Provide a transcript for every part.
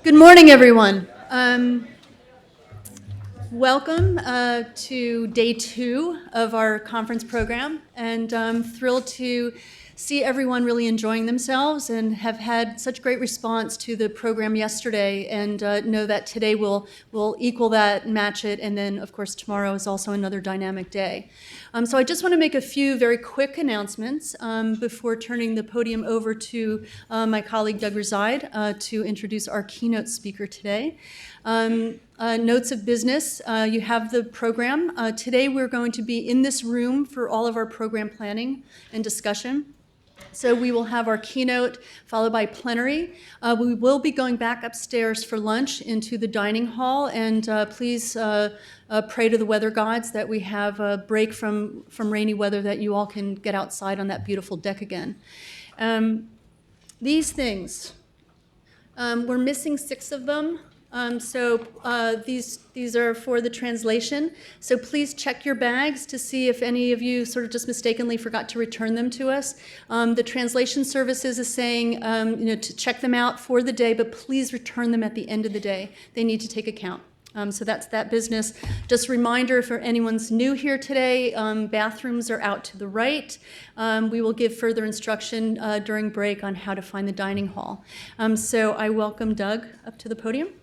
Good morning, everyone. Welcome to day 2 of our conference program, and I'm thrilled to see everyone really enjoying themselves and have had such great response to the program yesterday, and know that today will equal that and match it, and then of course tomorrow is also another dynamic day. So I just want to make a few very quick announcements before turning the podium over to my colleague Doug Reside to introduce our keynote speaker today. Notes of business, you have the program. Today we're going to be in this room for all of our program planning and discussion. So we will have our keynote followed by plenary. We will be going back upstairs for lunch into the dining hall, and please pray to the weather gods that we have a break from rainy weather, that you all can get outside on that beautiful deck again. These things, we're missing 6 of them. These are for the translation. So please check your bags to see if any of you sort of just mistakenly forgot to return them to us. The translation services is saying to check them out for the day, but please return them at the end of the day. They need to take account. So that's that business. Just a reminder for anyone's new here today, bathrooms are out to the right. We will give further instruction during break on how to find the dining hall. So I welcome Doug up to the podium.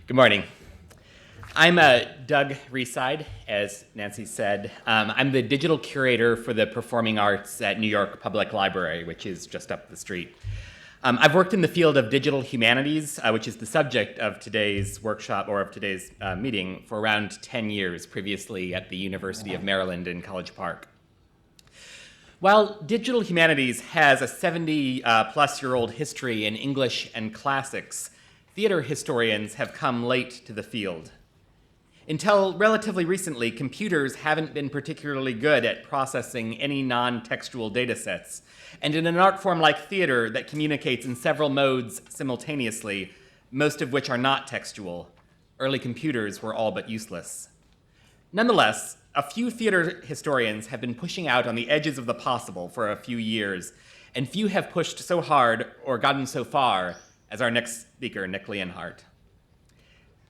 Good morning. I'm Doug Reside, as Nancy said. I'm the digital curator for the performing arts at New York Public Library, which is just up the street. I've worked in the field of digital humanities, which is the subject of today's workshop or of today's meeting, for around 10 years, previously at the University of Maryland in College Park. While digital humanities has a 70-plus-year-old history in English and classics, theater historians have come late to the field. Until relatively recently, computers haven't been particularly good at processing any non-textual data sets, and in an art form like theater that communicates in several modes simultaneously, most of which are not textual, early computers were all but useless. Nonetheless, a few theater historians have been pushing out on the edges of the possible for a few years, and few have pushed so hard or gotten so far as our next speaker, Nick Leonhardt.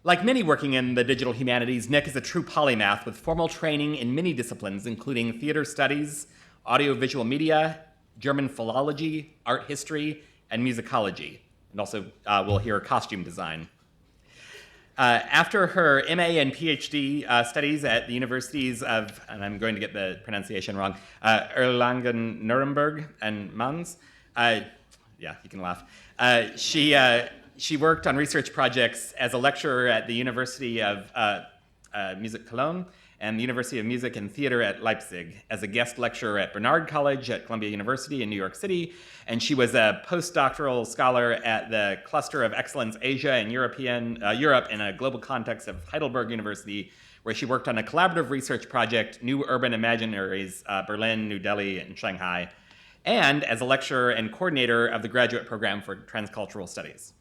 Like many working in the digital humanities, Nick is a true polymath with formal training in many disciplines, including theater studies, audiovisual media, German philology, art history, and musicology. And also, we'll hear costume design. After her MA and PhD studies at the universities of, and I'm going to get the pronunciation wrong, Erlangen, Nuremberg, and Mainz, yeah, you can laugh. She worked on research projects as a lecturer at the University of Music Cologne and the University of Music and Theater at Leipzig, as a guest lecturer at Barnard College at Columbia University in New York City, and she was a postdoctoral scholar at the Cluster of Excellence Asia and Europe in a global context of Heidelberg University, where she worked on a collaborative research project, New Urban Imaginaries, Berlin, New Delhi, and Shanghai, and as a lecturer and coordinator of the graduate program for transcultural studies.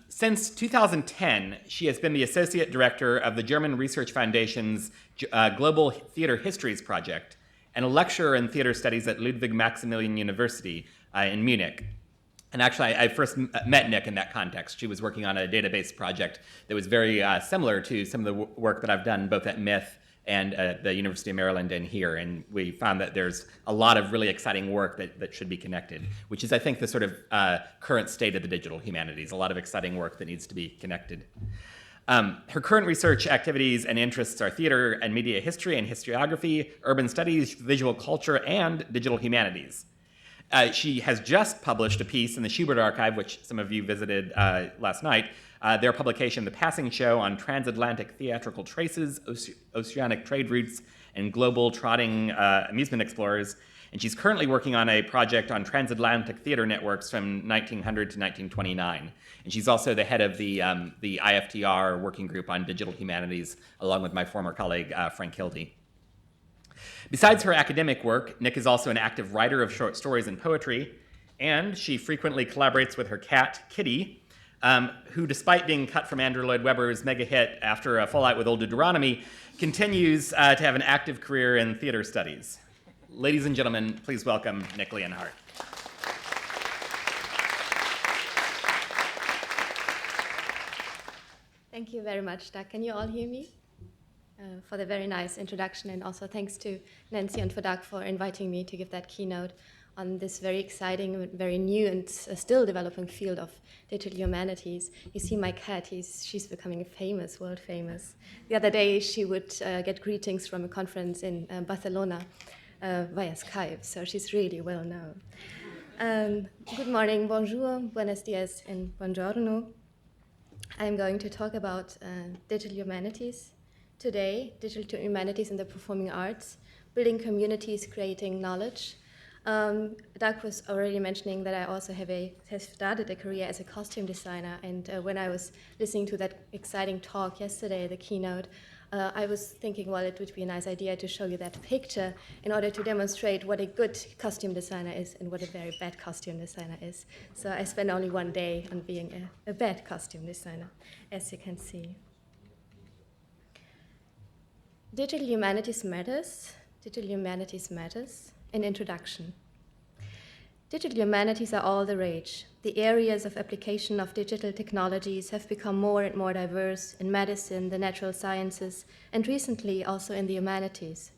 Since 2010, she has been the associate director of the German Research Foundation's Global Theater Histories Project and a lecturer in theater studies at Ludwig Maximilian University in Munich. And actually, I first met Nick in that context. She was working on a database project that was very similar to some of the work that I've done both at MITH and at the University of Maryland and here. And we found that there's a lot of really exciting work that should be connected, which is, I think, the sort of current state of the digital humanities, a lot of exciting work that needs to be connected. Her current research activities and interests are theater and media history and historiography, urban studies, visual culture, and digital humanities. She has just published a piece in the Schubert Archive, which some of you visited last night, their publication, The Passing Show on Transatlantic Theatrical Traces, Oceanic Trade Routes, and Global Trotting Amusement Explorers. And she's currently working on a project on transatlantic theater networks from 1900 to 1929. And she's also the head of the IFTR working group on digital humanities, along with my former colleague, Frank Hildy. Besides her academic work, Nick is also an active writer of short stories and poetry, and she frequently collaborates with her cat, Kitty, who, despite being cut from Andrew Lloyd Webber's mega hit after a fallout with Old Deuteronomy, continues to have an active career in theater studies. Ladies and gentlemen, please welcome Nick Leonhardt. Thank you very much, Doug. Can you all hear me? For the very nice introduction, and also thanks to Nancy and for Doug for inviting me to give that keynote on this very exciting, very new and still developing field of digital humanities. You see my cat, she's becoming famous, world famous. The other day she would get greetings from a conference in Barcelona via Skype, so she's really well known. Good morning, bonjour, buenos dias, and buongiorno. I'm going to talk about digital humanities today, digital humanities in the performing arts, building communities, creating knowledge. Doug was already mentioning that I also have started a career as a costume designer, and when I was listening to that exciting talk yesterday, the keynote, I was thinking, well, it would be a nice idea to show you that picture in order to demonstrate what a good costume designer is and what a very bad costume designer is. So I spent only one day on being a bad costume designer, as you can see. Digital humanities matters. Digital humanities matters. An introduction. Digital humanities are all the rage. The areas of application of digital technologies have become more and more diverse in medicine, the natural sciences, and recently also in the humanities.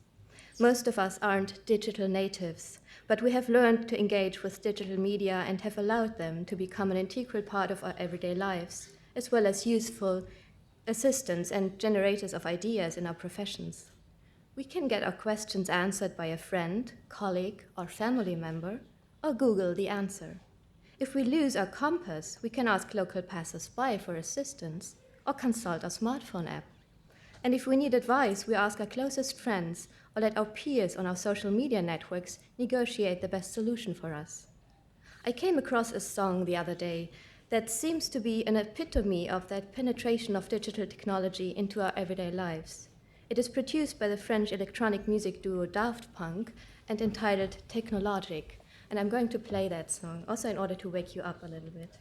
Most of us aren't digital natives, but we have learned to engage with digital media and have allowed them to become an integral part of our everyday lives, as well as useful assistants and generators of ideas in our professions. We can get our questions answered by a friend, colleague, or family member, or Google the answer. If we lose our compass, we can ask local passers-by for assistance or consult our smartphone app. And if we need advice, we ask our closest friends or let our peers on our social media networks negotiate the best solution for us. I came across a song the other day that seems to be an epitome of that penetration of digital technology into our everyday lives. It is produced by the French electronic music duo Daft Punk and entitled Technologic. And I'm going to play that song, also in order to wake you up a little bit.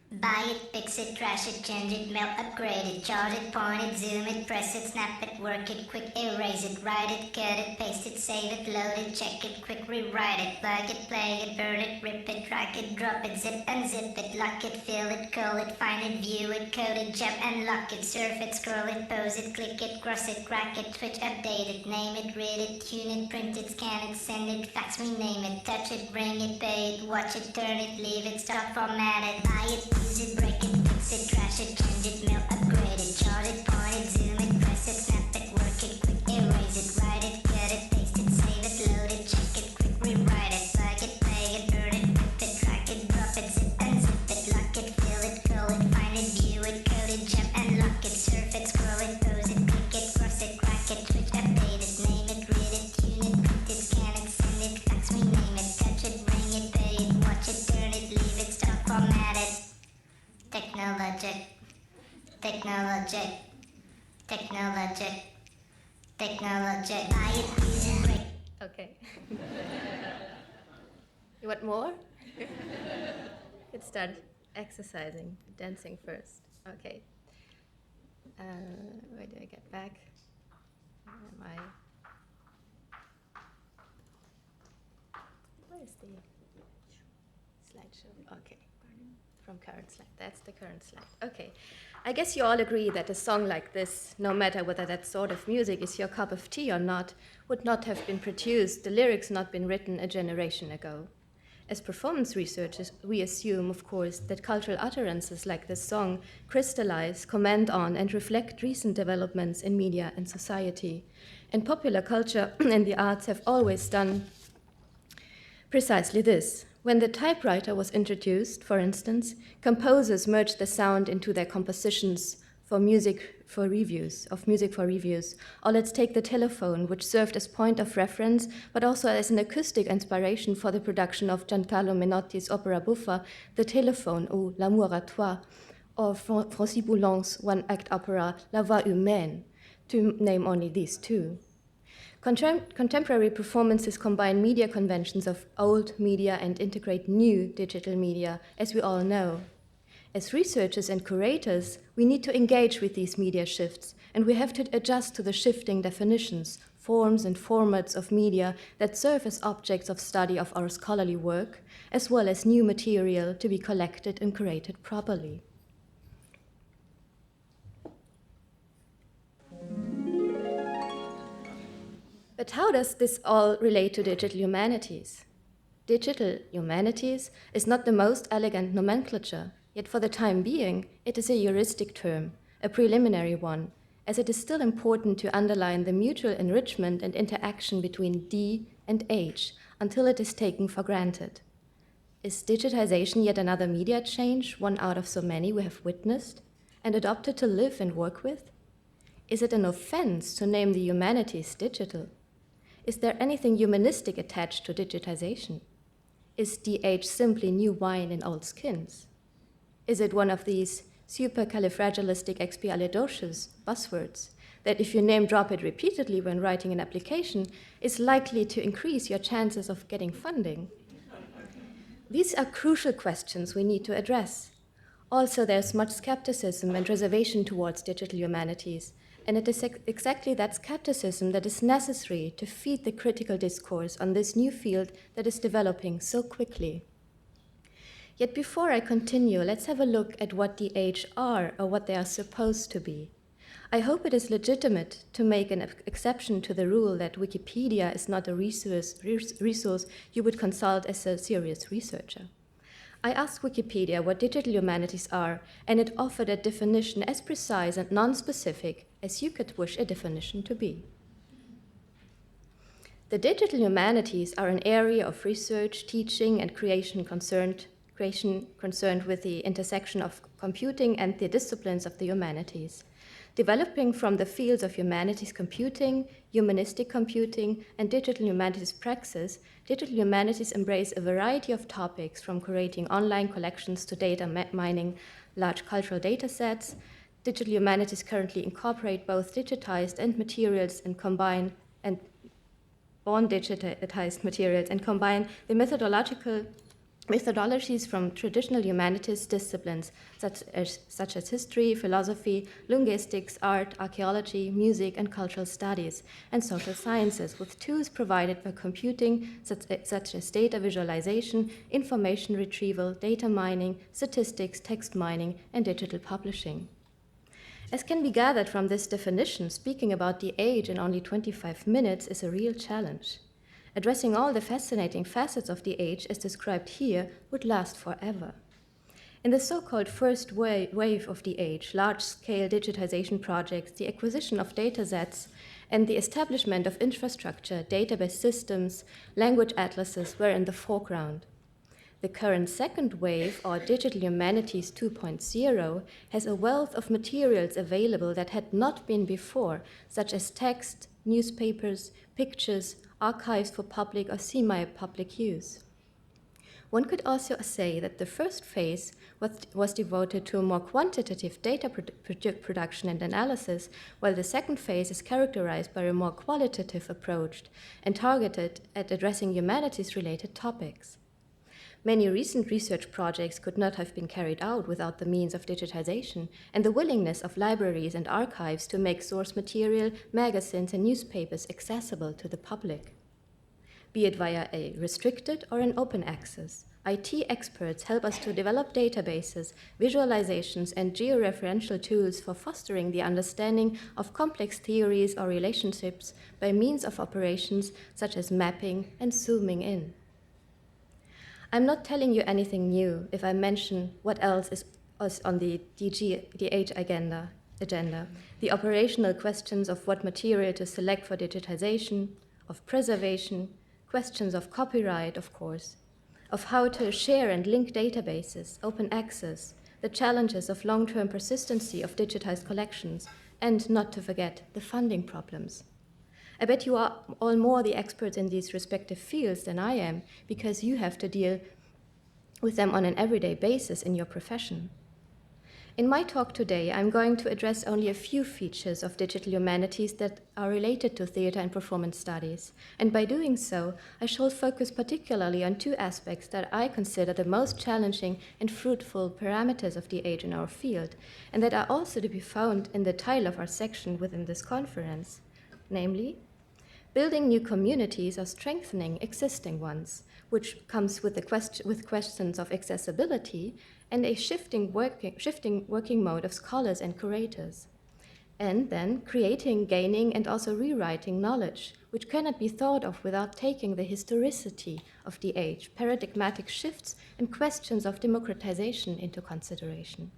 Buy it, fix it, trash it, change it, mail, upgrade it, charge it, point it, zoom it, press it, snap it, work it, quick erase it, write it, cut it, paste it, save it, load it, check it, quick rewrite it, plug it, play it, burn it, rip it, drag it, drop it, zip unzip it, lock it, fill it, call it, find it, view it, code it, jump and lock it, surf it, scroll it, pose it, click it, cross it, crack it, switch, update it, name it, read it, tune it, print it, scan it, send it, fax, rename it, touch it, bring it, pay it, watch it, turn it, leave it, stop, format it, buy it, use it, break it, fix it, trash it, change it, mail, upgrade it, chart it, point it, zoom it, press it, snap it, work it, quick erase it, write it, cut it, paste it, save it, load it, check it, quick rewrite it, plug it, play it, burn it, rip it, drag it, drop it, zip unzip it, lock it, fill it, call it, find it, view it, code it, jump and lock it, surf it, scroll it, pose it, click it, cross it, crack it, switch, update it, name it, read it, tune it, print it, scan it, send it, fax, rename it, touch it, bring it, pay it, watch it, turn it, leave it, stop, format it. Technologic, technologic, technologic, technologic. Buy it, use it, break. Okay. You want more? Let's start exercising, dancing first. Okay. Where do I get back? Where am I? Where's the slideshow? Okay. From current slide. That's the current slide. Okay. I guess you all agree that a song like this, no matter whether that sort of music is your cup of tea or not, would not have been produced, the lyrics not been written a generation ago. As performance researchers, we assume, of course, that cultural utterances like this song crystallize, comment on, and reflect recent developments in media and society. And popular culture and the arts have always done precisely this. When the typewriter was introduced, for instance, composers merged the sound into their compositions for music for reviews. Or let's take the telephone, which served as point of reference, but also as an acoustic inspiration for the production of Giancarlo Menotti's opera buffa, The Telephone, ou L'amour à toi, or Francis Boulon's one-act opera La Voix Humaine, to name only these two. Contemporary performances combine media conventions of old media and integrate new digital media, as we all know. As researchers and curators, we need to engage with these media shifts, and we have to adjust to the shifting definitions, forms, and formats of media that serve as objects of study of our scholarly work, as well as new material to be collected and curated properly. But how does this all relate to digital humanities? Digital humanities is not the most elegant nomenclature, yet for the time being, it is a heuristic term, a preliminary one, as it is still important to underline the mutual enrichment and interaction between D and H until it is taken for granted. Is digitization yet another media change, one out of so many we have witnessed and adopted to live and work with? Is it an offense to name the humanities digital? Is there anything humanistic attached to digitization? Is DH simply new wine in old skins? Is it one of these supercalifragilisticexpialidocious buzzwords that if you name drop it repeatedly when writing an application is likely to increase your chances of getting funding? These are crucial questions we need to address. Also, there's much skepticism and reservation towards digital humanities, and it is exactly that skepticism that is necessary to feed the critical discourse on this new field that is developing so quickly. Yet before I continue, let's have a look at what DH are, or what they are supposed to be. I hope it is legitimate to make an exception to the rule that Wikipedia is not a resource you would consult as a serious researcher. I asked Wikipedia what digital humanities are, and it offered a definition as precise and non-specific as you could wish a definition to be. The digital humanities are an area of research, teaching, and creation concerned with the intersection of computing and the disciplines of the humanities. Developing from the fields of humanities computing, humanistic computing, and digital humanities praxis, digital humanities embrace a variety of topics from curating online collections to data mining large cultural data sets. Digital humanities currently incorporate both digitized and materials and combine the methodologies from traditional humanities disciplines such as history, philosophy, linguistics, art, archaeology, music, and cultural studies, and social sciences, with tools provided by computing such as data visualization, information retrieval, data mining, statistics, text mining, and digital publishing. As can be gathered from this definition, speaking about the age in only 25 minutes is a real challenge. Addressing all the fascinating facets of the age as described here would last forever. In the so-called first wave of the age, large-scale digitization projects, the acquisition of data sets, and the establishment of infrastructure, database systems, language atlases were in the foreground. The current second wave, or Digital Humanities 2.0, has a wealth of materials available that had not been before, such as text, newspapers, pictures, archives for public or semi-public use. One could also say that the first phase was devoted to a more quantitative data production and analysis, while the second phase is characterized by a more qualitative approach and targeted at addressing humanities-related topics. Many recent research projects could not have been carried out without the means of digitization and the willingness of libraries and archives to make source material, magazines, and newspapers accessible to the public. Be it via a restricted or an open access, IT experts help us to develop databases, visualizations, and georeferential tools for fostering the understanding of complex theories or relationships by means of operations such as mapping and zooming in. I'm not telling you anything new if I mention what else is on the DH agenda. The operational questions of what material to select for digitization, of preservation, questions of copyright, of course, of how to share and link databases, open access, the challenges of long-term persistency of digitized collections, and not to forget the funding problems. I bet you are all more the experts in these respective fields than I am, because you have to deal with them on an everyday basis in your profession. In my talk today, I'm going to address only a few features of digital humanities that are related to theater and performance studies. And by doing so, I shall focus particularly on two aspects that I consider the most challenging and fruitful parameters of the age in our field, and that are also to be found in the title of our section within this conference, namely, building new communities or strengthening existing ones, which comes with questions of accessibility and a shifting working mode of scholars and curators. And then creating, gaining, and also rewriting knowledge, which cannot be thought of without taking the historicity of the age, paradigmatic shifts, and questions of democratization into consideration.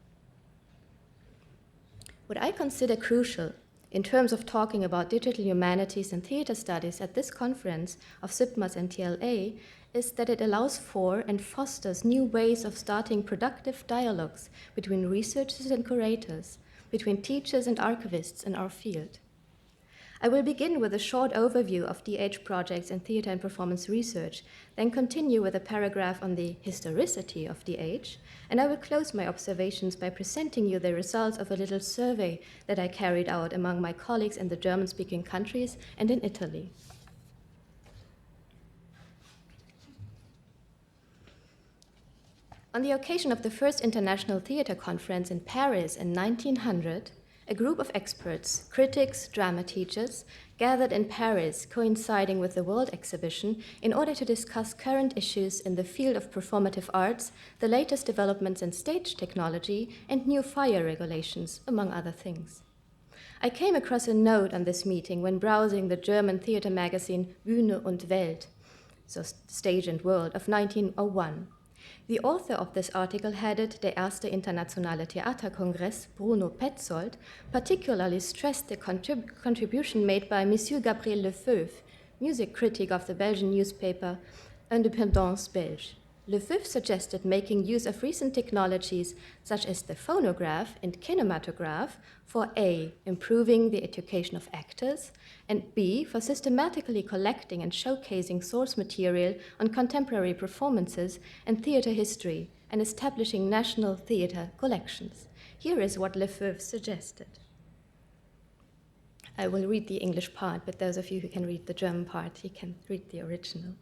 What I consider crucial in terms of talking about digital humanities and theater studies at this conference of SIBMAS and TLA is that it allows for and fosters new ways of starting productive dialogues between researchers and curators, between teachers and archivists in our field. I will begin with a short overview of DH projects in theater and performance research, then continue with a paragraph on the historicity of DH, and I will close my observations by presenting you the results of a little survey that I carried out among my colleagues in the German-speaking countries and in Italy. On the occasion of the first International Theater Conference in Paris in 1900, a group of experts, critics, drama teachers, gathered in Paris, coinciding with the World Exhibition, in order to discuss current issues in the field of performative arts, the latest developments in stage technology, and new fire regulations, among other things. I came across a note on this meeting when browsing the German theater magazine Bühne und Welt, so Stage and World, of 1901. The author of this article headed Der Erste Internationale Theaterkongress, Bruno Petzold, particularly stressed the contribution made by Monsieur Gabriel Lefeuve, music critic of the Belgian newspaper Indépendance Belge. Lefeuve suggested making use of recent technologies such as the phonograph and kinematograph for A, improving the education of actors, and B, for systematically collecting and showcasing source material on contemporary performances and theater history and establishing national theater collections. Here is what Lefeuve suggested. I will read the English part, but those of you who can read the German part, you can read the original.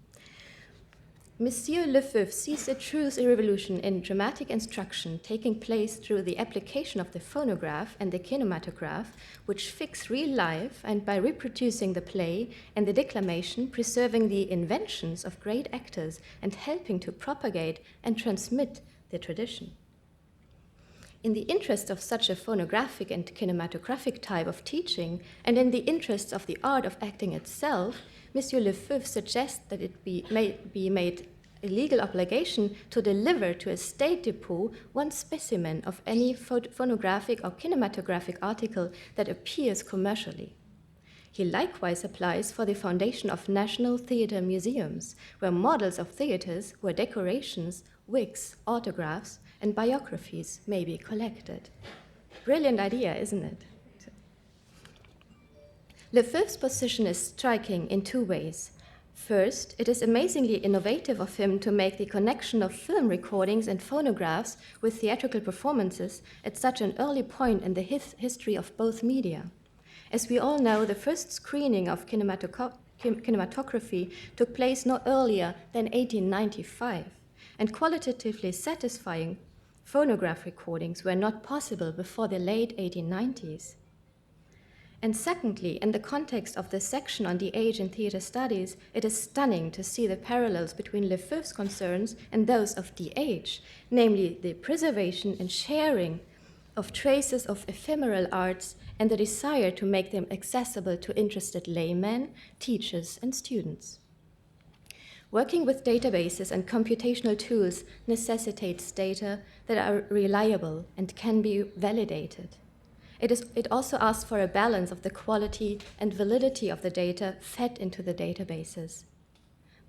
Monsieur Lefeuve sees a true revolution in dramatic instruction taking place through the application of the phonograph and the kinematograph, which fix real life and by reproducing the play and the declamation, preserving the inventions of great actors and helping to propagate and transmit the tradition. In the interest of such a phonographic and kinematographic type of teaching, and in the interests of the art of acting itself, Monsieur Lefeuve suggests that it be made a legal obligation to deliver to a state depot one specimen of any phonographic or kinematographic article that appears commercially. He likewise applies for the foundation of national theater museums, where models of theaters, where decorations, wigs, autographs, and biographies may be collected. Brilliant idea, isn't it? Lefeuve's position is striking in two ways. First, it is amazingly innovative of him to make the connection of film recordings and phonographs with theatrical performances at such an early point in the history of both media. As we all know, the first screening of kinematography took place no earlier than 1895, and qualitatively satisfying phonograph recordings were not possible before the late 1890s. And secondly, in the context of the section on the age in theater studies, it is stunning to see the parallels between Lefeuve's concerns and those of DH, namely the preservation and sharing of traces of ephemeral arts and the desire to make them accessible to interested laymen, teachers, and students. Working with databases and computational tools necessitates data that are reliable and can be validated. It also asks for a balance of the quality and validity of the data fed into the databases.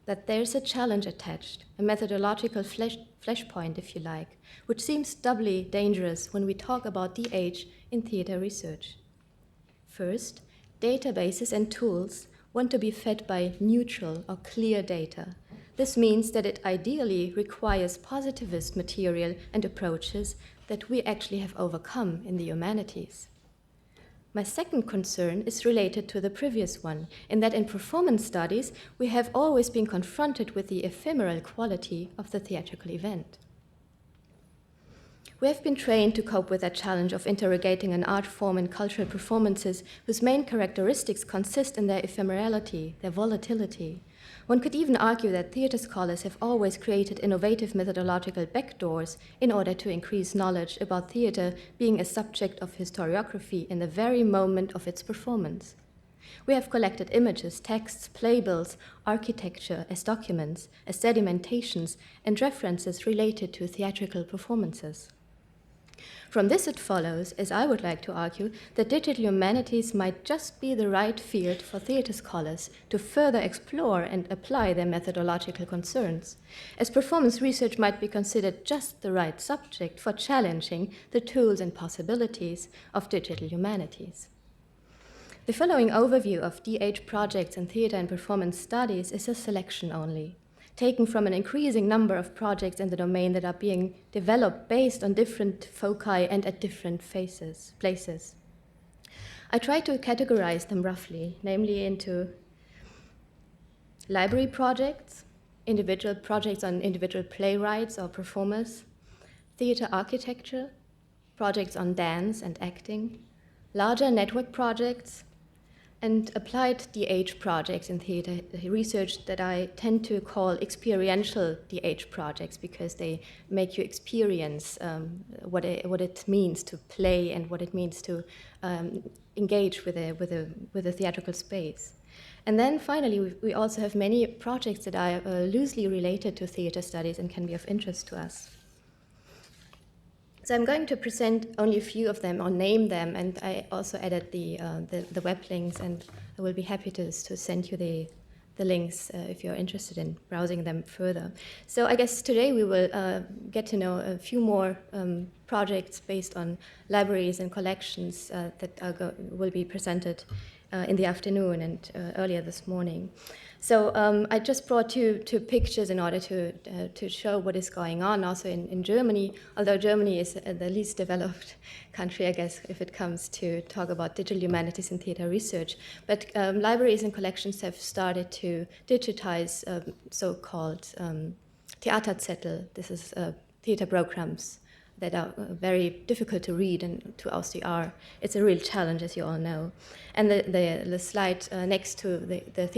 That there's a challenge attached, a methodological flashpoint, if you like, which seems doubly dangerous when we talk about DH in theater research. First, databases and tools want to be fed by neutral or clear data. This means that it ideally requires positivist material and approaches that we actually have overcome in the humanities. My second concern is related to the previous one, in that in performance studies, we have always been confronted with the ephemeral quality of the theatrical event. We have been trained to cope with that challenge of interrogating an art form in cultural performances whose main characteristics consist in their ephemerality, their volatility. One could even argue that theater scholars have always created innovative methodological backdoors in order to increase knowledge about theater being a subject of historiography in the very moment of its performance. We have collected images, texts, playbills, architecture as documents, as sedimentations, and references related to theatrical performances. From this it follows, as I would like to argue, that digital humanities might just be the right field for theater scholars to further explore and apply their methodological concerns, as performance research might be considered just the right subject for challenging the tools and possibilities of digital humanities. The following overview of DH projects in theater and performance studies is a selection only, taken from an increasing number of projects in the domain that are being developed based on different foci and at different places. I try to categorize them roughly, namely into library projects, individual projects on individual playwrights or performers, theater architecture, projects on dance and acting, larger network projects, and applied DH projects in theater research that I tend to call experiential DH projects because they make you experience what it means to play and what it means to engage with a theatrical space. And then finally, we also have many projects that are loosely related to theater studies and can be of interest to us. So I'm going to present only a few of them or name them, and I also added the web links, and I will be happy to send you the links if you're interested in browsing them further. So I guess today we will get to know a few more projects based on libraries and collections that will be presented in the afternoon and earlier this morning. So I just brought two pictures in order to show what is going on also in Germany, although Germany is the least developed country, I guess, if it comes to talk about digital humanities and theater research. But libraries and collections have started to digitize so-called Theaterzettel. This is theater programs that are very difficult to read and to OCR. It's a real challenge, as you all know. And the slide next to the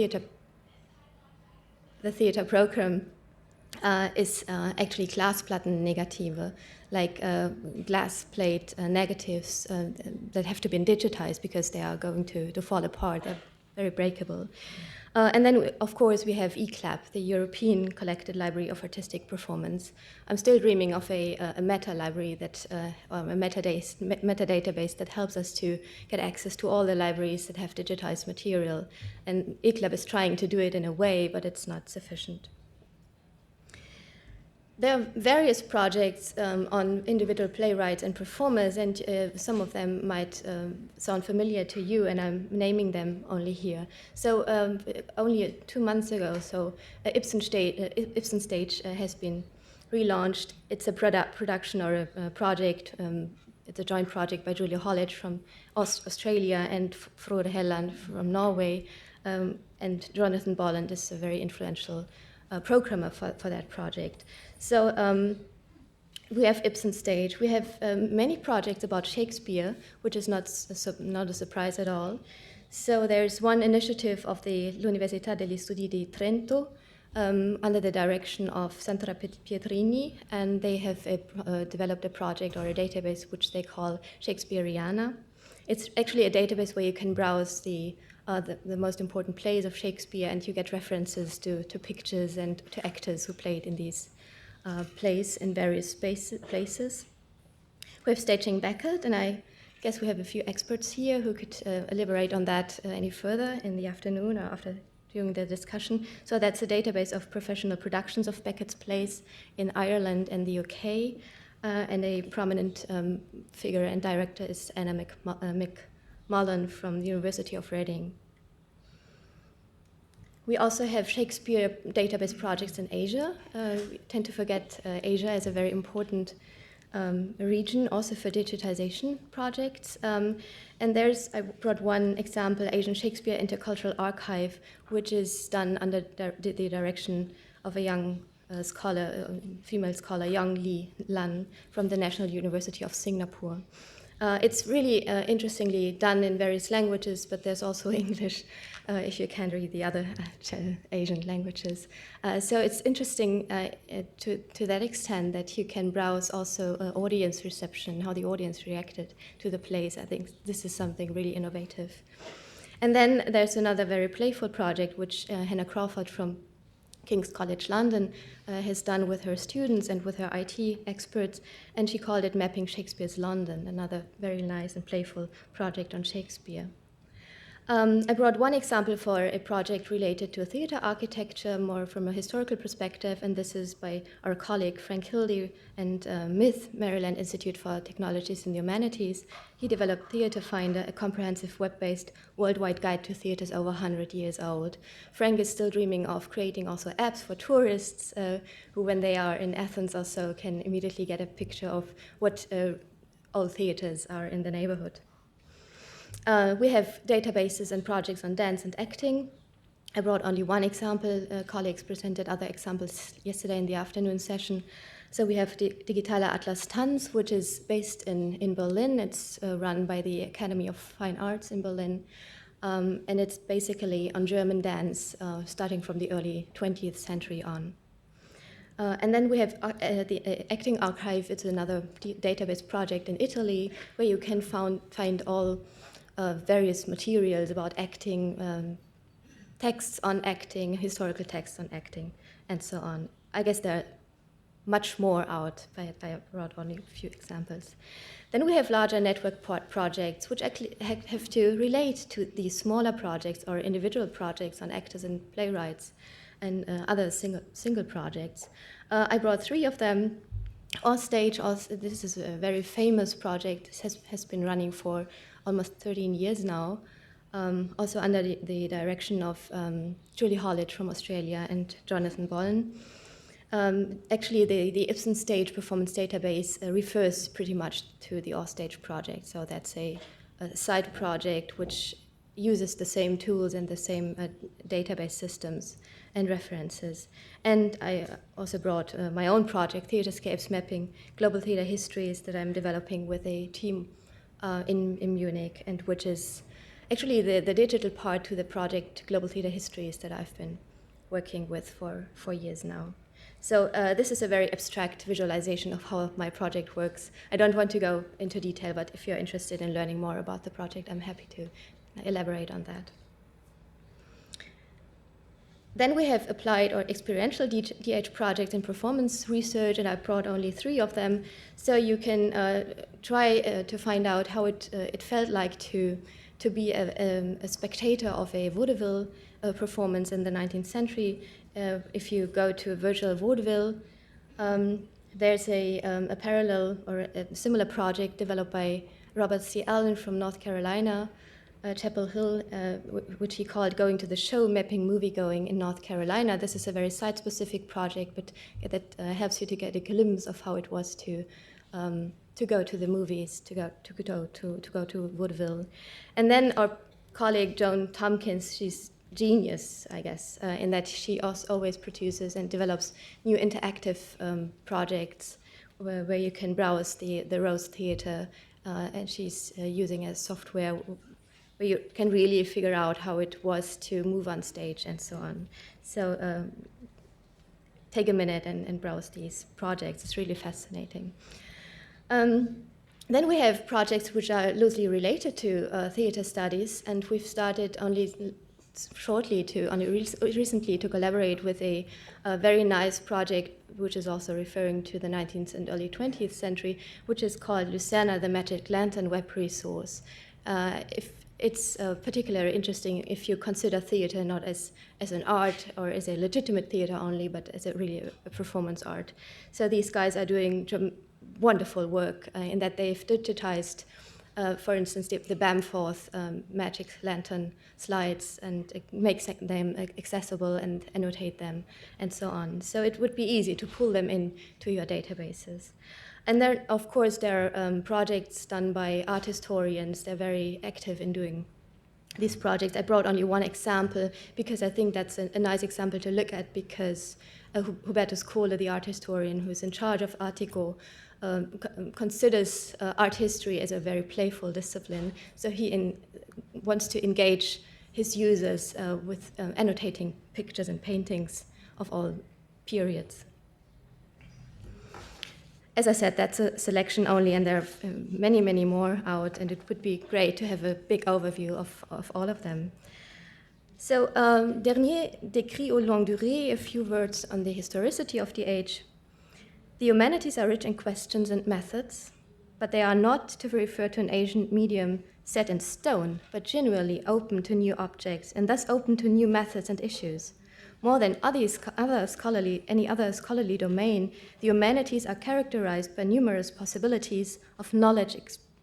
theater program is actually Glasplatten-Negative, like glass plate negatives that have to be digitized because they are going to fall apart. They're very breakable. And then, of course, we have ECLAP, the European Collected Library of Artistic Performance. I'm still dreaming of a meta library or a metadatabase that helps us to get access to all the libraries that have digitized material. And ECLAP is trying to do it in a way, but it's not sufficient. There are various projects on individual playwrights and performers, and some of them might sound familiar to you, and I'm naming them only here. So only 2 months ago, Ibsen Stage has been relaunched. It's a production or a project. It's a joint project by Julia Hollage from Australia and Frode Helland from Norway, and Jonathan Bolland is a very influential programmer for that project. So we have Ibsen Stage. We have many projects about Shakespeare, which is not a surprise at all. So there's one initiative of the L'Università degli Studi di Trento under the direction of Sandra Pietrini, and they have developed a project or a database which they call Shakespeareana. It's actually a database where you can browse the most important plays of Shakespeare, and you get references to pictures and to actors who played in these plays in various places. We have Staging Beckett, and I guess we have a few experts here who could elaborate on that any further in the afternoon or during the discussion. So that's a database of professional productions of Beckett's plays in Ireland and the UK, and a prominent figure and director is Anna McMullen from the University of Reading. We also have Shakespeare database projects in Asia. We tend to forget Asia as a very important region also for digitization projects. And I brought one example, Asian Shakespeare Intercultural Archive, which is done under the direction of a young scholar, female scholar, Yang Li Lan, from the National University of Singapore. It's really interestingly done in various languages, but there's also English if you can't read the other Asian languages. So it's interesting to that extent that you can browse also audience reception, how the audience reacted to the plays. I think this is something really innovative. And then there's another very playful project, which Hannah Crawford from King's College London has done with her students and with her IT experts, and she called it Mapping Shakespeare's London, another very nice and playful project on Shakespeare. I brought one example for a project related to theater architecture, more from a historical perspective, and this is by our colleague Frank Hildy and MITH, Maryland Institute for Technologies and Humanities. He developed Theater Finder, a comprehensive web-based worldwide guide to theaters over 100 years old. Frank is still dreaming of creating also apps for tourists who, when they are in Athens or so, can immediately get a picture of what old theaters are in the neighborhood. We have databases and projects on dance and acting. I brought only one example. Colleagues presented other examples yesterday in the afternoon session. So we have Digitaler Atlas Tanz, which is based in Berlin. It's run by the Academy of Fine Arts in Berlin. And it's basically on German dance, starting from the early 20th century on. And then we have the Acting Archive. It's another database project in Italy where you can find all various materials about acting, texts on acting, historical texts on acting, and so on. I guess there are much more out, but I brought only a few examples. Then we have larger network projects, which actually have to relate to these smaller projects or individual projects on actors and playwrights and other single projects. I brought 3 of them. Offstage, this is a very famous project. This has been running for almost 13 years now, also under the direction of Julie Hollidge from Australia and Jonathan Bollen. Actually, the Ibsen Stage Performance Database refers pretty much to the Offstage project, so that's a side project which uses the same tools and the same database systems and references. And I also brought my own project, Theaterscapes Mapping Global Theater Histories, that I'm developing with a team in Munich, and which is actually the digital part to the project Global Theater Histories that I've been working with for 4 years now. So this is a very abstract visualization of how my project works. I don't want to go into detail, but if you're interested in learning more about the project, I'm happy to elaborate on that. Then we have applied or experiential DH projects in performance research, and I brought only 3 of them. So you can try to find out how it felt like to be a spectator of a vaudeville performance in the 19th century. If you go to a virtual vaudeville, there's a parallel or a similar project developed by Robert C. Allen from North Carolina, Chapel Hill, which he called Going to the Show, Mapping Moviegoing in North Carolina. This is a very site-specific project, but that helps you to get a glimpse of how it was to go to the movies, to go to vaudeville. And then our colleague Joan Tompkins, she's genius, I guess, in that she always produces and develops new interactive projects where you can browse the Rose Theatre, and she's using a software where you can really figure out how it was to move on stage and so on. So take a minute and browse these projects. It's really fascinating. Then we have projects which are loosely related to theater studies, and we've started only recently to collaborate with a very nice project which is also referring to the 19th and early 20th century, which is called Lucerna, the Magic Lantern Web Resource. It's particularly interesting if you consider theater not as an art or as a legitimate theater only, but as a performance art. So these guys are doing wonderful work in that they've digitized for instance, the Bamforth magic lantern slides and make them accessible and annotate them and so on. So it would be easy to pull them into your databases. And then, of course, there are projects done by art historians. They're very active in doing these projects. I brought only one example because I think that's a nice example to look at, because Hubertus Kohle, the art historian who's in charge of Artico, considers art history as a very playful discipline. So he wants to engage his users with annotating pictures and paintings of all periods. As I said, that's a selection only, and there are many, many more out, and it would be great to have a big overview of all of them. So, Dernier décrit aux longues durées, a few words on the historicity of the age. The humanities are rich in questions and methods, but they are not, to refer to an ancient medium, set in stone, but genuinely open to new objects, and thus open to new methods and issues. More than any other scholarly domain, the humanities are characterized by numerous possibilities of knowledge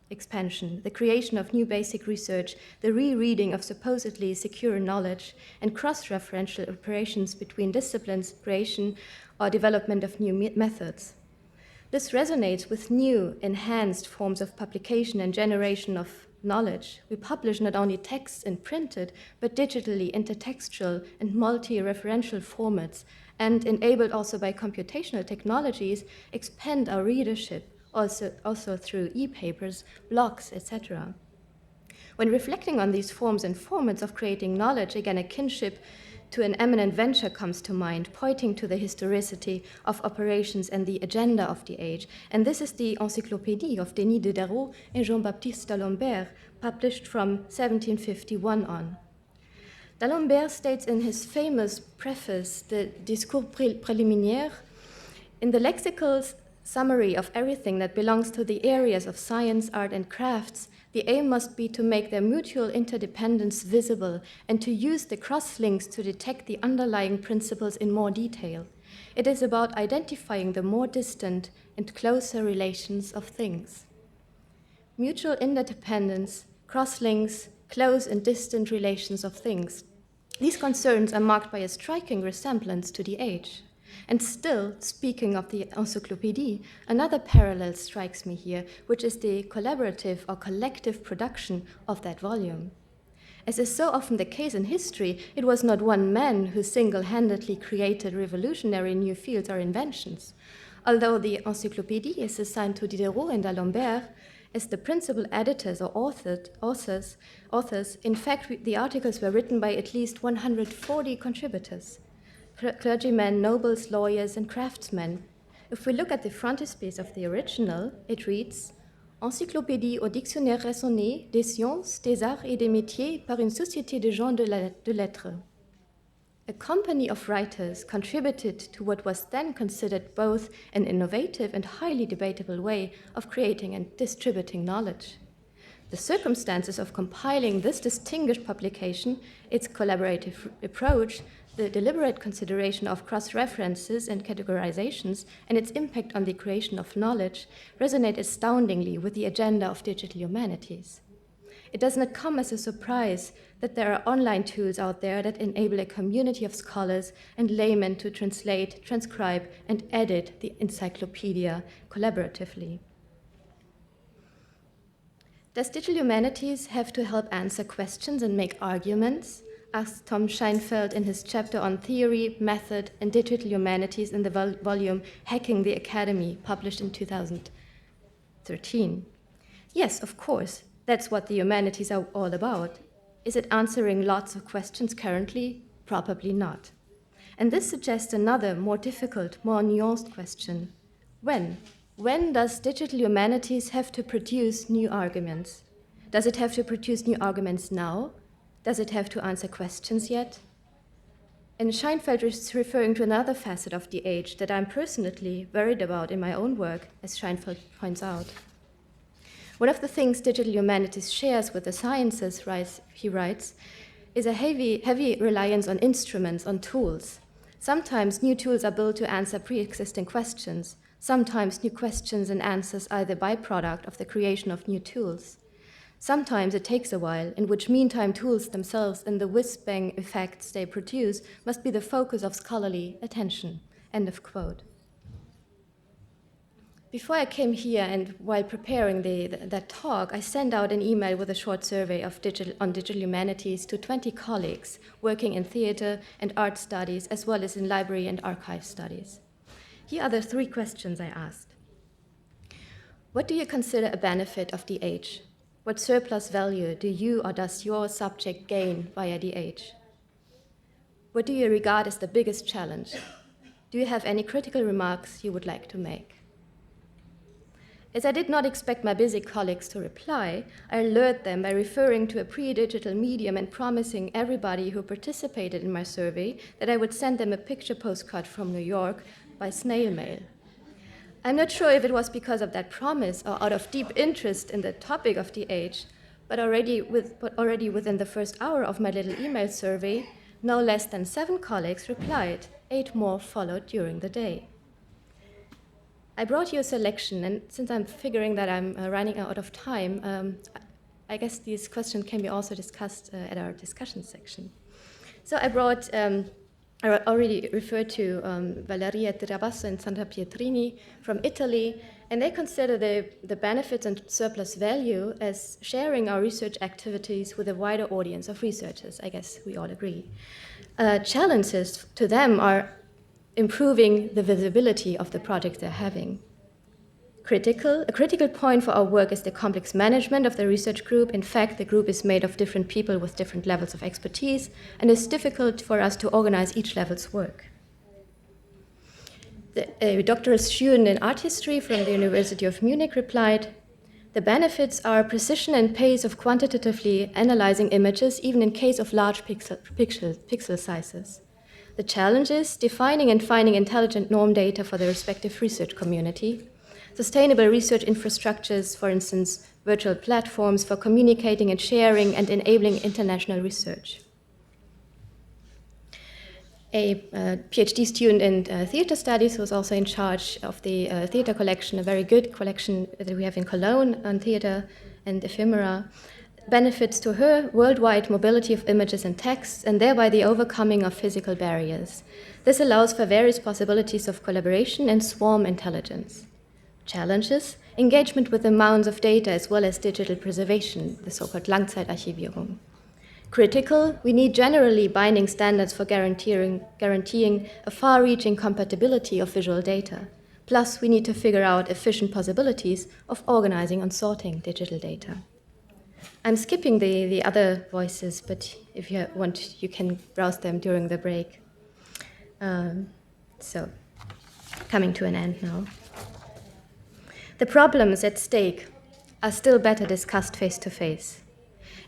expansion, the creation of new basic research, the rereading of supposedly secure knowledge, and cross-referential operations between disciplines, creation or development of new methods. This resonates with new, enhanced forms of publication and generation of knowledge. We publish not only texts in printed, but digitally intertextual and multi-referential formats, and enabled also by computational technologies, expand our readership, also through e-papers, blogs, etc. When reflecting on these forms and formats of creating knowledge, again, a kinship to an eminent venture comes to mind, pointing to the historicity of operations and the agenda of the age. And this is the Encyclopédie of Denis Diderot and Jean-Baptiste d'Alembert, published from 1751 on. D'Alembert states in his famous preface, the Discours préliminaire, in the lexical summary of everything that belongs to the areas of science, art, and crafts, the aim must be to make their mutual interdependence visible and to use the cross-links to detect the underlying principles in more detail. It is about identifying the more distant and closer relations of things. Mutual interdependence, cross-links, close and distant relations of things. These concerns are marked by a striking resemblance to the age. And still, speaking of the Encyclopédie, another parallel strikes me here, which is the collaborative or collective production of that volume. As is so often the case in history, it was not one man who single-handedly created revolutionary new fields or inventions. Although the Encyclopédie is assigned to Diderot and d'Alembert as the principal editors or authors, in fact, the articles were written by at least 140 contributors. Clergymen, nobles, lawyers, and craftsmen. If we look at the frontispiece of the original, it reads Encyclopédie au dictionnaire raisonné des sciences, des arts et des métiers par une société de gens de lettres. A company of writers contributed to what was then considered both an innovative and highly debatable way of creating and distributing knowledge. The circumstances of compiling this distinguished publication, its collaborative approach, the deliberate consideration of cross-references and categorizations, and its impact on the creation of knowledge resonate astoundingly with the agenda of digital humanities. It does not come as a surprise that there are online tools out there that enable a community of scholars and laymen to translate, transcribe, and edit the encyclopedia collaboratively. Does digital humanities have to help answer questions and make arguments? Asked Tom Scheinfeld in his chapter on theory, method, and digital humanities in the volume Hacking the Academy, published in 2013. Yes, of course, that's what the humanities are all about. Is it answering lots of questions currently? Probably not. And this suggests another, more difficult, more nuanced question. When? When does digital humanities have to produce new arguments? Does it have to produce new arguments now? Does it have to answer questions yet? And Scheinfeld is referring to another facet of the age that I'm personally worried about in my own work, as Scheinfeld points out. One of the things digital humanities shares with the sciences, he writes, is a heavy reliance on instruments, on tools. Sometimes new tools are built to answer pre-existing questions. Sometimes new questions and answers are the byproduct of the creation of new tools. Sometimes it takes a while, in which meantime tools themselves and the whiz-bang effects they produce must be the focus of scholarly attention." End of quote. Before I came here and while preparing that talk, I sent out an email with a short survey on digital humanities to 20 colleagues working in theater and art studies, as well as in library and archive studies. Here are the 3 questions I asked. What do you consider a benefit of the age? What surplus value do you or does your subject gain via the age? What do you regard as the biggest challenge? Do you have any critical remarks you would like to make? As I did not expect my busy colleagues to reply, I lured them by referring to a pre-digital medium and promising everybody who participated in my survey that I would send them a picture postcard from New York by snail mail. I'm not sure if it was because of that promise or out of deep interest in the topic of the age, but already within the first hour of my little email survey, no less than 7 colleagues replied. 8 more followed during the day. I brought you a selection, and since I'm figuring that I'm running out of time, I guess these questions can be also discussed at our discussion section. So I brought, I already referred to Valeria Tirabasso and Sandra Pietrini from Italy, and they consider the benefits and surplus value as sharing our research activities with a wider audience of researchers. I guess we all agree. Challenges to them are improving the visibility of the projects they're having. A critical point for our work is the complex management of the research group. In fact, the group is made of different people with different levels of expertise, and it's difficult for us to organize each level's work. A doctoral student in art history from the University of Munich replied, "The benefits are precision and pace of quantitatively analyzing images, even in case of large pixel sizes. The challenge is defining and finding intelligent norm data for the respective research community. Sustainable research infrastructures, for instance, virtual platforms for communicating and sharing and enabling international research." A PhD student in theater studies who was also in charge of the theater collection, a very good collection that we have in Cologne on theater and ephemera, benefits to her worldwide mobility of images and texts, and thereby the overcoming of physical barriers. This allows for various possibilities of collaboration and swarm intelligence. Challenges: engagement with amounts of data as well as digital preservation, the so-called Langzeitarchivierung. Critical: we need generally binding standards for guaranteeing a far-reaching compatibility of visual data. Plus, we need to figure out efficient possibilities of organizing and sorting digital data. I'm skipping the other voices, but if you want, you can browse them during the break. So, coming to an end now. The problems at stake are still better discussed face-to-face.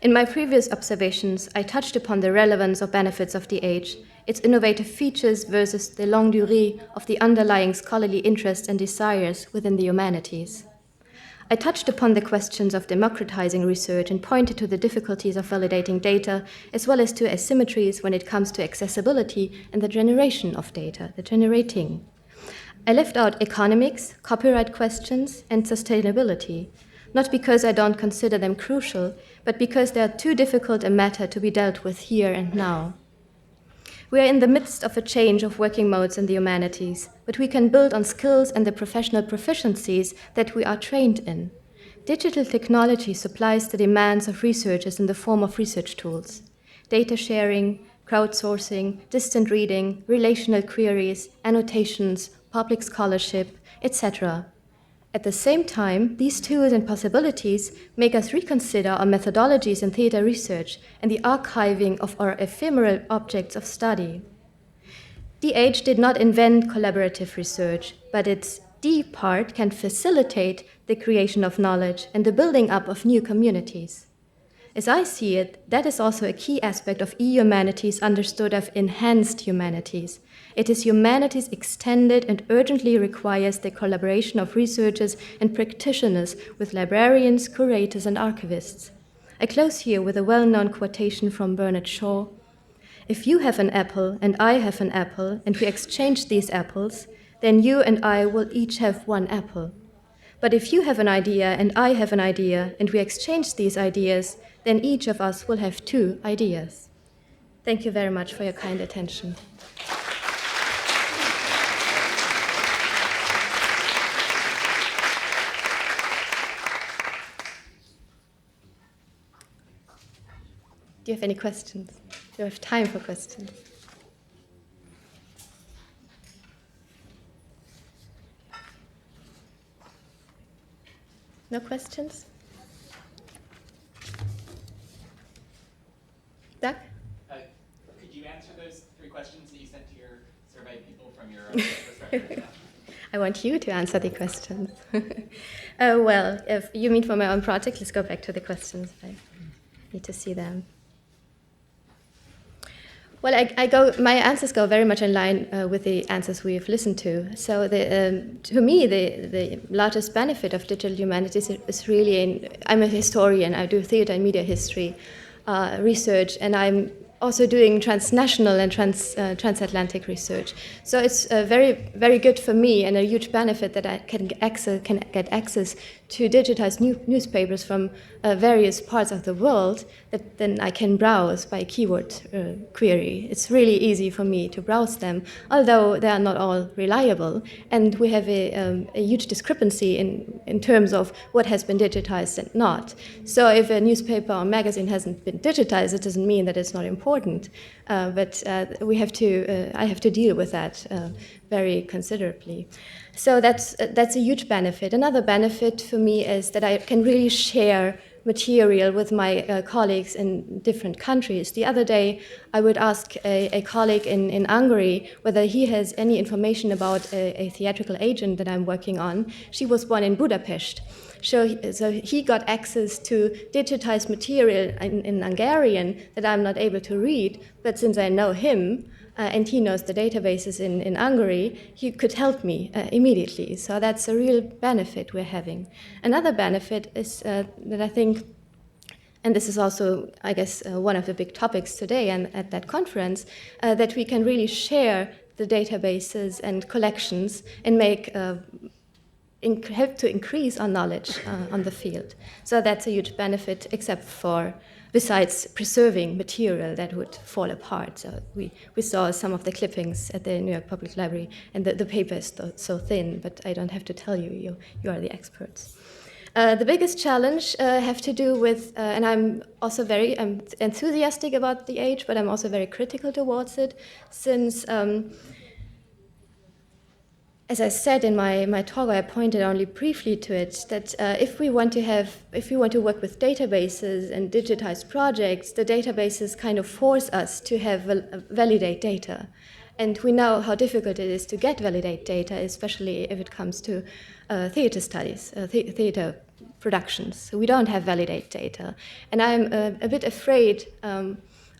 In my previous observations, I touched upon the relevance or benefits of the age, its innovative features versus the longue durée of the underlying scholarly interests and desires within the humanities. I touched upon the questions of democratizing research and pointed to the difficulties of validating data, as well as to asymmetries when it comes to accessibility and the generation of data, the generating. I left out economics, copyright questions, and sustainability, not because I don't consider them crucial, but because they are too difficult a matter to be dealt with here and now. We are in the midst of a change of working modes in the humanities, but we can build on skills and the professional proficiencies that we are trained in. Digital technology supplies the demands of researchers in the form of research tools, data sharing, crowdsourcing, distant reading, relational queries, annotations, public scholarship, etc. At the same time, these tools and possibilities make us reconsider our methodologies in theater research and the archiving of our ephemeral objects of study. The age did not invent collaborative research, but its D part can facilitate the creation of knowledge and the building up of new communities. As I see it, that is also a key aspect of e-humanities understood as enhanced humanities. It is humanities extended and urgently requires the collaboration of researchers and practitioners with librarians, curators, and archivists. I close here with a well-known quotation from Bernard Shaw. "If you have an apple and I have an apple, and we exchange these apples, then you and I will each have one apple. But if you have an idea and I have an idea and we exchange these ideas, then each of us will have 2 ideas. Thank you very much for your kind attention. Do you have any questions? Do you have time for questions? No questions? Doug? Could you answer those 3 questions that you sent to your survey people from your own perspective? I want you to answer the questions. Well, if you mean for my own project, let's go back to the questions. I need to see them. Well, my answers go very much in line with the answers we have listened to. So to me, the largest benefit of digital humanities is really, I'm a historian, I do theater and media history research, and I'm also doing transnational and transatlantic research. So it's very, very good for me and a huge benefit that I can get access to digitized newspapers from various parts of the world that then I can browse by keyword query. It's really easy for me to browse them, although they are not all reliable. And we have a huge discrepancy in terms of what has been digitized and not. So if a newspaper or magazine hasn't been digitized, it doesn't mean that it's not important. But I have to deal with that very considerably. So that's a huge benefit. Another benefit for me is that I can really share material with my colleagues in different countries. The other day, I would ask a colleague in Hungary whether he has any information about a theatrical agent that I'm working on. She was born in Budapest. So he got access to digitized material in Hungarian that I'm not able to read, but since I know him, and he knows the databases in Hungary, he could help me immediately. So that's a real benefit we're having. Another benefit is that I think, and this is also, I guess, one of the big topics today and at that conference, that we can really share the databases and collections and help to increase our knowledge on the field. So that's a huge benefit, besides preserving material that would fall apart. So we saw some of the clippings at the New York Public Library, and the paper is so thin, but I don't have to tell you, you are the experts. The biggest challenge have to do with, and I'm also very enthusiastic about the age, but I'm also very critical towards it, since as I said in my talk, I pointed only briefly to it, that if we want to work with databases and digitized projects, the databases kind of force us to have validate data. And we know how difficult it is to get validate data, especially if it comes to theater studies, theater productions. So we don't have validate data. And I'm a bit afraid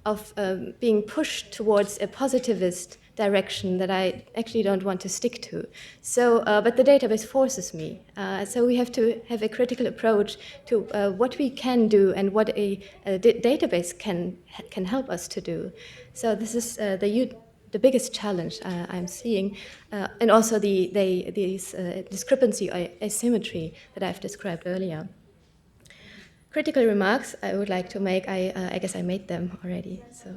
of being pushed towards a positivist direction that I actually don't want to stick to. So, but the database forces me. So we have to have a critical approach to what we can do and what a database can help us to do. So this is the biggest challenge I'm seeing, and also the discrepancy or asymmetry that I've described earlier. Critical remarks I would like to make, I guess I made them already. So.